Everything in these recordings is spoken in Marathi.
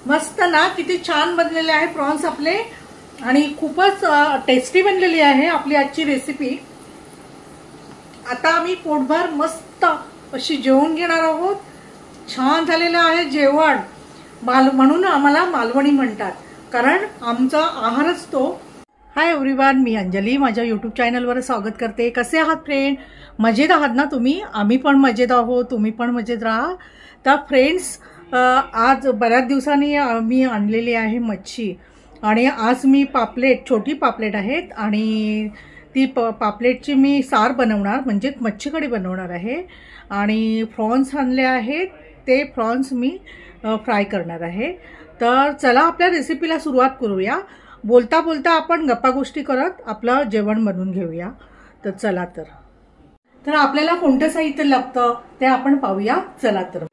मस्त ना, किती छान बनलेले आहे प्रॉन्स आपले आणि खूपच टेस्टी बनलेली आहे आपली आजची रेसिपी। आता आम्ही पोटभर मस्त अशी जेवण घेणार आहोत। छान झालेलं आहे जेवण, म्हणून आम्हाला मालवणी म्हणतात, कारण आमचा आहारच तो। हाय एव्हरीवन, मी अंजली माझ्या यूट्यूब चॅनलवर स्वागत करते। कसे आहात फ्रेंड? मजेत आहात ना तुम्ही? आम्ही पण मजेत आहोत, तुम्ही पण मजेत राहा। तर फ्रेंड्स, आज बऱ्याच दिवसांनी मी आणलेली आहे मच्छी आणि आज मी पापलेट, छोटी पापलेट आहेत आणि ती पापलेटची मी सार बनवणार, म्हणजे मच्छी कढी बनवणार आहे। आणि प्रॉन्स आणले आहेत, ते प्रॉन्स मी फ्राय करणार आहे। तर चला आपल्या रेसिपीला सुरुवात करूया। बोलता बोलता आपण गप्पा गोष्टी करत आपलं जेवण बनवून घेऊया। तर चला, तर आपल्याला कोणतं साहित्य लागतं ते आपण पाहूया। चला तर,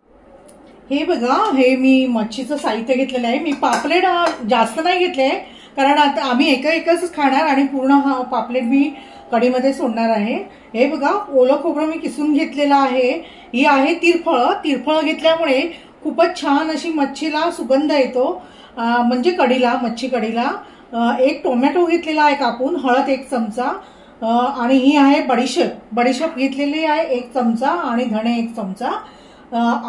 हे बघा, हे मी मच्छीचं साहित्य घेतलेलं आहे। मी पापलेट जास्त नाही घेतले, कारण आता आम्ही एकच खाणार आणि पूर्ण हा पापलेट मी कढीमध्ये सोडणार आहे। हे बघा, ओलं खोबरं मी किसून घेतलेलं आहे। ही आहे तिरफळ घेतल्यामुळे खूपच छान अशी मच्छीला सुगंध येतो, म्हणजे कढीला, मच्छी कढीला। एक टोमॅटो घेतलेला आहे कापून, हळद 1 चमचा, आणि ही आहे बडीशेप घेतलेली आहे 1 चमचा, आणि धणे 1 चमचा,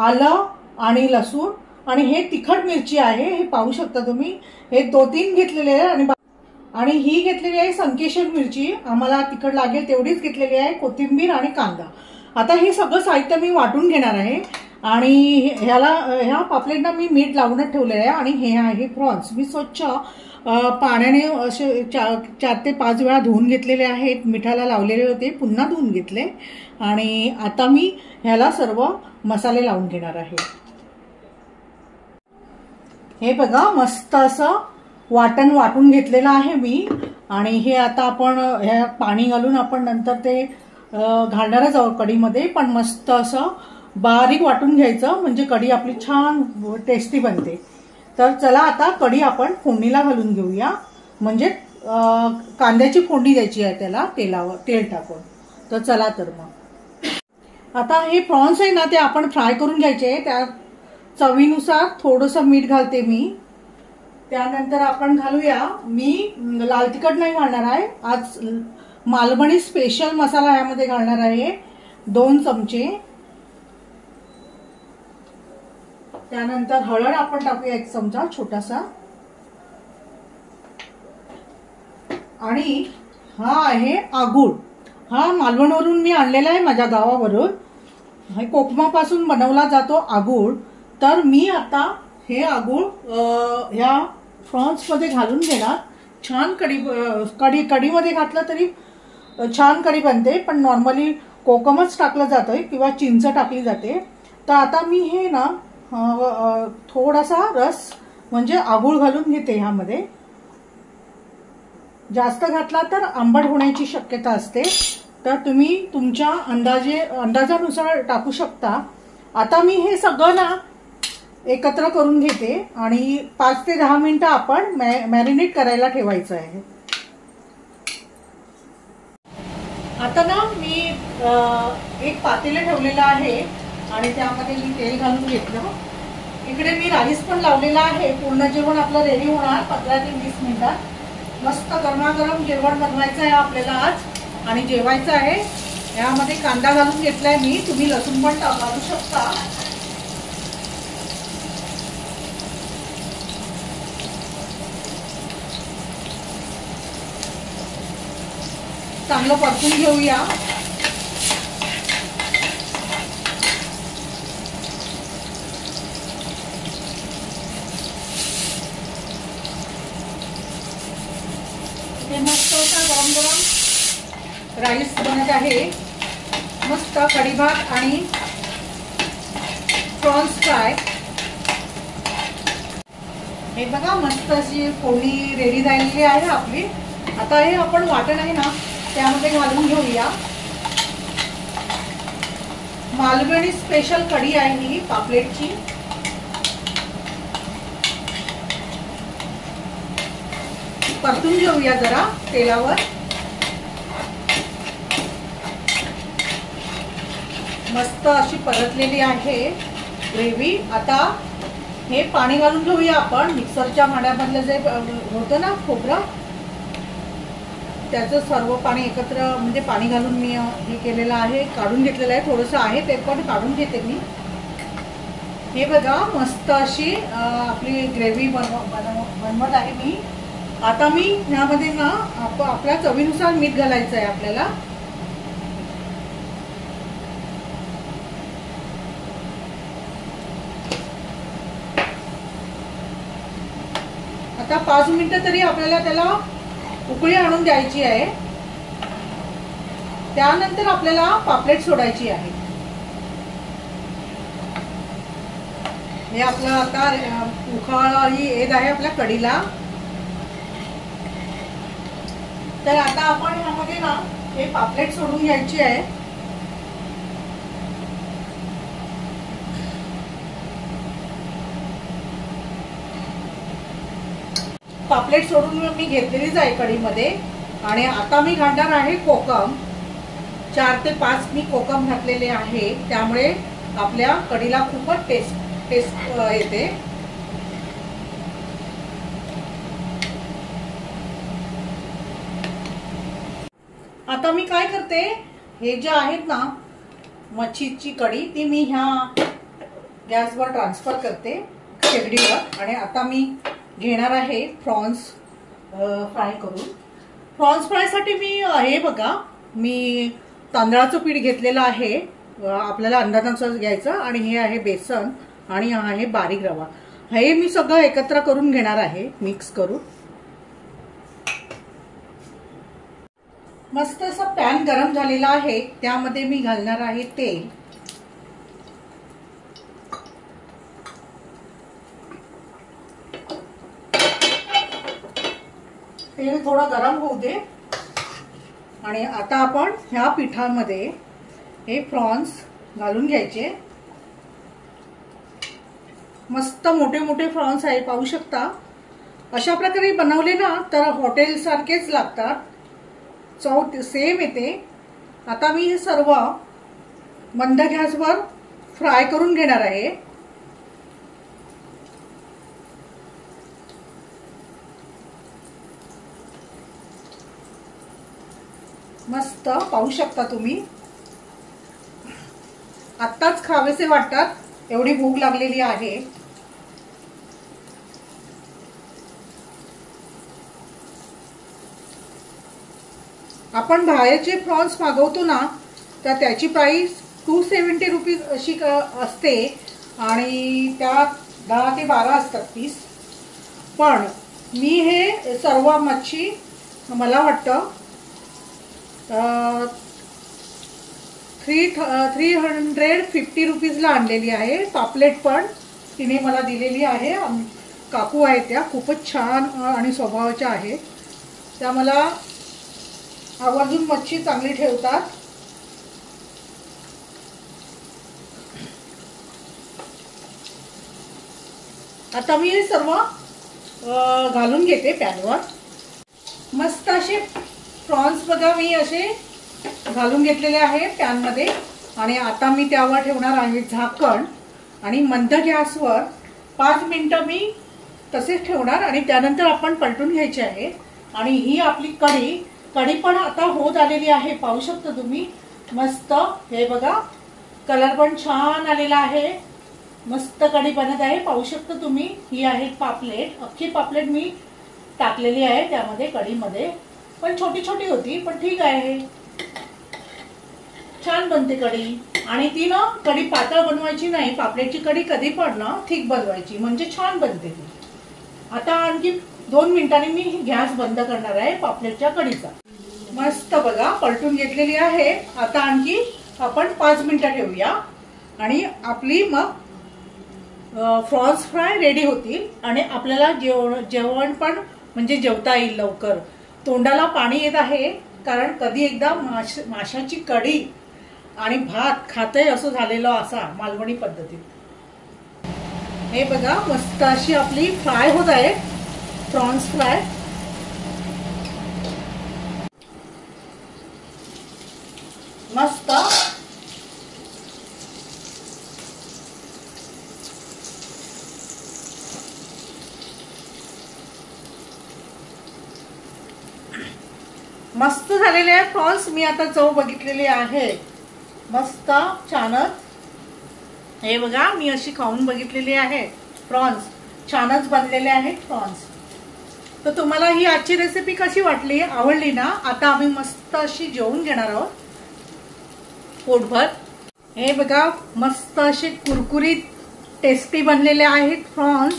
आलं आणि लसूण, आणि हे तिखट मिरची आहे, हे पाहू शकता तुम्ही। हे 2-3 घेतलेले आहे, आणि ही घेतलेली आहे संकेश्वर मिरची, आम्हाला तिखट लागेल तेवढीच घेतलेली आहे, कोथिंबीर आणि कांदा। आता हे सगळं साहित्य मी वाटून घेणार आहे आणि ह्या पापलेटला मी मीठ लावूनच ठेवलेलं आहे। आणि हे आहे प्रॉन्स, मी स्वच्छ पाण्याने असे 4 ते 5 वेळा धुवून घेतलेले आहेत, मिठाला लावलेले होते, पुन्हा धुवून घेतले। आणि आता मी ह्याला सर्व मसाले लावून घेणार आहे। हे बघा, मस्त असं वाटून घेतलेलं आहे मी, आणि हे आता आपण ह्या पाणी घालून आपण नंतर ते घालणारच आहोत कढीमध्ये, पण मस्त असं बारीक वाटून घ्यायचं, म्हणजे कढी आपली छान टेस्टी बनते। तर चला, आता कढी आपण फोडणीला घालून घेऊया, म्हणजे कांद्याची फोडणी द्यायची आहे त्याला, तेल टाकून। तर चला, तर मग आता हे प्रॉन्स आहे ना, ते आपण फ्राय करून घ्यायचे। त्या चवीनुसार थोडंसं मीठ घालते मी, त्यानंतर आपण घालूया, मी लाल तिखट नाही घालणार आहे आज, मालवणी स्पेशल मसाला यामध्ये घालणार आहे 2 चमचे। त्यानंतर हळद आपण टाकूया 1 चमचा छोटासा, आणि हा आहे आगूळ, हा मालवणवरून मी आणलेला आहे, माझ्या गावावरून, हे कोकमापासून बनवला जातो आगूळ। तर मी आता हे आगूळ ह्या प्रॉन्स मध्ये घालून घेणार। छान कढीमध्ये घातलं तरी छान कढी बनते, पण नॉर्मली कोकमच टाकलं जातं किंवा चिंच टाकली जाते। तर आता मी हे ना थोडासा रस, म्हणजे आगूळ घालून घेते ह्यामध्ये। जास्त घातला तर आंबट होण्याची शक्यता असते, तर तुम्ही तुमच्या अंदाजानुसार टाकू शकता। आता मी हे सगळं ना एकत्र करून घेते आणि 5 ते 10 मिनिटं आपण मॅरिनेट करायला ठेवायचं आहे। आता ना मी एक पातेलं ठेवलेलं आहे आणि त्यामध्ये मी तेल घालून घेतलं। इकडे मी राईस पण लावलेला आहे, पूर्ण जेवण आपलं रेडी होणार 15 ते 20 मिनिटात। मस्त गरमागरम जेवण बनवायचं आहे आपल्याला आज आणि जेवायचं आहे। यामध्ये कांदा घालून घेतलाय मी, तुम्ही लसूण पण घालू शकता। चांगलं परतून घेऊया। हे मस्त असा गरम राईस बनत आहे, मस्त कढी भात आणि प्रॉन्स फ्राय। हे बघा, मस्त अशी फोडणी रेडी झालेली आहे आपली। आता हे आपण वाटण आहे ना त्यामध्ये घालून घेऊया। मालवणी स्पेशल कढी आहे ही पापलेटची। परतून घेऊया जरा तेलावर। मस्त अशी परतलेली आहे ग्रेव्ही। आता हे पाणी घालून घेऊया आपण. मिक्सरच्या भांड्यामधलं जे होतं ना खोबरं, त्याचं सर्व पाणी एकत्र म्हणजे पाणी घालून मी हे केलेलं आहे, काढून घेतलेलं आहे. थोडंसं आहे ते पण काढून घेते मी. हे बघा मस्त अशी आपली ग्रेव्ही बनवत आहे मी. आता मी ह्यामध्ये ना आपल्या चवीनुसार मीठ घालायचं आहे आपल्याला. आता 5 मिनिटं तरी आपल्याला त्याला उकळी आणून द्यायची आहे. त्यानंतर आपल्याला पापलेट सोडायची आहे. हे आपलं आता उखाळी येत आहे आपल्या कढीला. तर आता आपण ह्यामध्ये ना हे पापलेट सोडून घ्यायची आहे. पापलेट सोडून मी घेतलेलीच आहे कढीमध्ये. आणि आता मी घालणार आहे कोकम. 4 ते 5 मी कोकम घातलेले आहे, त्यामुळे आपल्या कढीला खूपच टेस्ट येते. आता मी काय करते, हे जे आहेत ना मच्छीची कढी, ती मी ह्या गॅसवर ट्रान्सफर करते शेगडीवर. आणि आता मी घेणार आहे प्रॉन्स फ्राय करून. प्रॉन्स फ्रायसाठी मी हे बघा, मी तांदळाचं पीठ घेतलेलं आहे, आपल्याला अंदाजानुसार घ्यायचं. आणि हे आहे बेसन आणि हा आहे बारीक रवा. हे मी सगळं एकत्र करून घेणार आहे, मिक्स करून. मस्त असा पॅन गरम झालेला आहे, त्यामध्ये मी घालणार आहे तेल. तेल थोडं गरम होऊ दे. आणि आता आपण ह्या पिठामध्ये हे प्रॉन्स घालून घ्यायचे. मस्त मोठे मोठे प्रॉन्स आहे, पाहू शकता. अशा प्रकारे बनवले ना तर हॉटेल सारखेच लागतात, चव सेम येते. आता मी हे सर्व मंद गॅसवर फ्राय करून घेणार आहे. मस्त पाहू शकता तुम्ही. आत्ताच खावेसे वाटतात, एवढी भूक लागलेली आहे. आपण बाहेरचे प्रॉन्स मागवतो ना तर त्याची प्राइस 270 रुपीज अशी असते आणि त्यात 10 ते 12 असतात पीस. पण मी हे सर्व मच्छी मला वाटतं 350 रुपीजला आणलेली आहे. पापलेट पण तिने मला दिलेली आहे. काकू आहेत त्या खूपच छान आणि स्वभावाच्या आहेत. त्या मला आवर्जून मच्छी चांगली ठेवतात. आता मी हे सर्व घालून घेते पॅनवर. मस्त असे प्रॉन्स बघा मी असे घालून घेतलेले आहे पॅनमध्ये. आणि आता मी त्यावर ठेवणार आहे झाकण आणि मंद गॅसवर 5 मिनिटं मी तसेच ठेवणार. आणि त्यानंतर आपण पलटून घ्यायचे आहे. आणि ही आपली कढी पण आता होत आलेली आहे, पाहू शकता तुम्ही. मस्त हे बघा, कलर पण छान आलेला आहे. मस्त कढी बनत आहे, पाहू शकता तुम्ही. ही आहे पापलेट, अख्खी पापलेट मी टाकलेली आहे त्यामध्ये कढीमध्ये. पण छोटी छोटी होती, पण ठीक आहे, छान बनते कढी. आणि ती ना कढी पातळ बनवायची नाही, पापलेटची कढी कधी पण ना थिक बनवायची, म्हणजे छान बनते ती. आता आणखी 2 मिनिटांनी मी गॅस बंद करणार आहे पापलेटच्या कढीचा. मस्त बघा पलटून घेतलेली आहे. आता आणखी आपण 5 मिनिटं ठेवूया आणि आपली मग प्रॉन्स फ्राय रेडी होतील. आणि आपल्याला जेवण पण म्हणजे जेवता येईल लवकर. तोंडाला पाणी येत आहे, कारण कधी एकदा माशाची कढी आणि भात खातंय असं झालेलं असा मालवणी पद्धतीत. हे बघा मस्त अशी आपली फ्राय होत आहे प्रॉन्स फ्राय. मस्त मस्त झालेले आहे प्रॉन्स. मी आता चव बघितलेली आहे, मस्त छानच. हे बघा मी अशी खाऊन बघितलेली आहे प्रॉन्स, छानच बनलेले आहेत प्रॉन्स. तर तुम्हाला ही आजची रेसिपी कशी वाटली, आवडली ना? आता आम्ही मस्त अशी जेवून घेणार आहोत पोटभर. हे बघा मस्त असे कुरकुरीत टेस्टी बनलेले आहेत प्रॉन्स.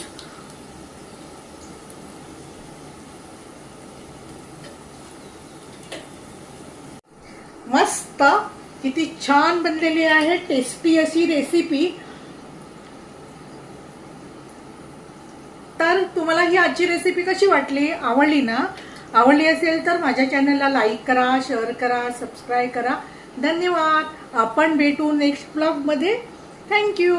मस्त किती छान बनलेली आहे टेस्टी अशी रेसिपी. तर तुम्हाला ही आजची रेसिपी कशी वाटली, आवडली ना? आवडली असेल तर माझ्या चॅनलला लाईक करा, शेअर करा, सबस्क्राईब करा. धन्यवाद. आपण भेटू नेक्स्ट ब्लॉग मध्ये. थँक्यू.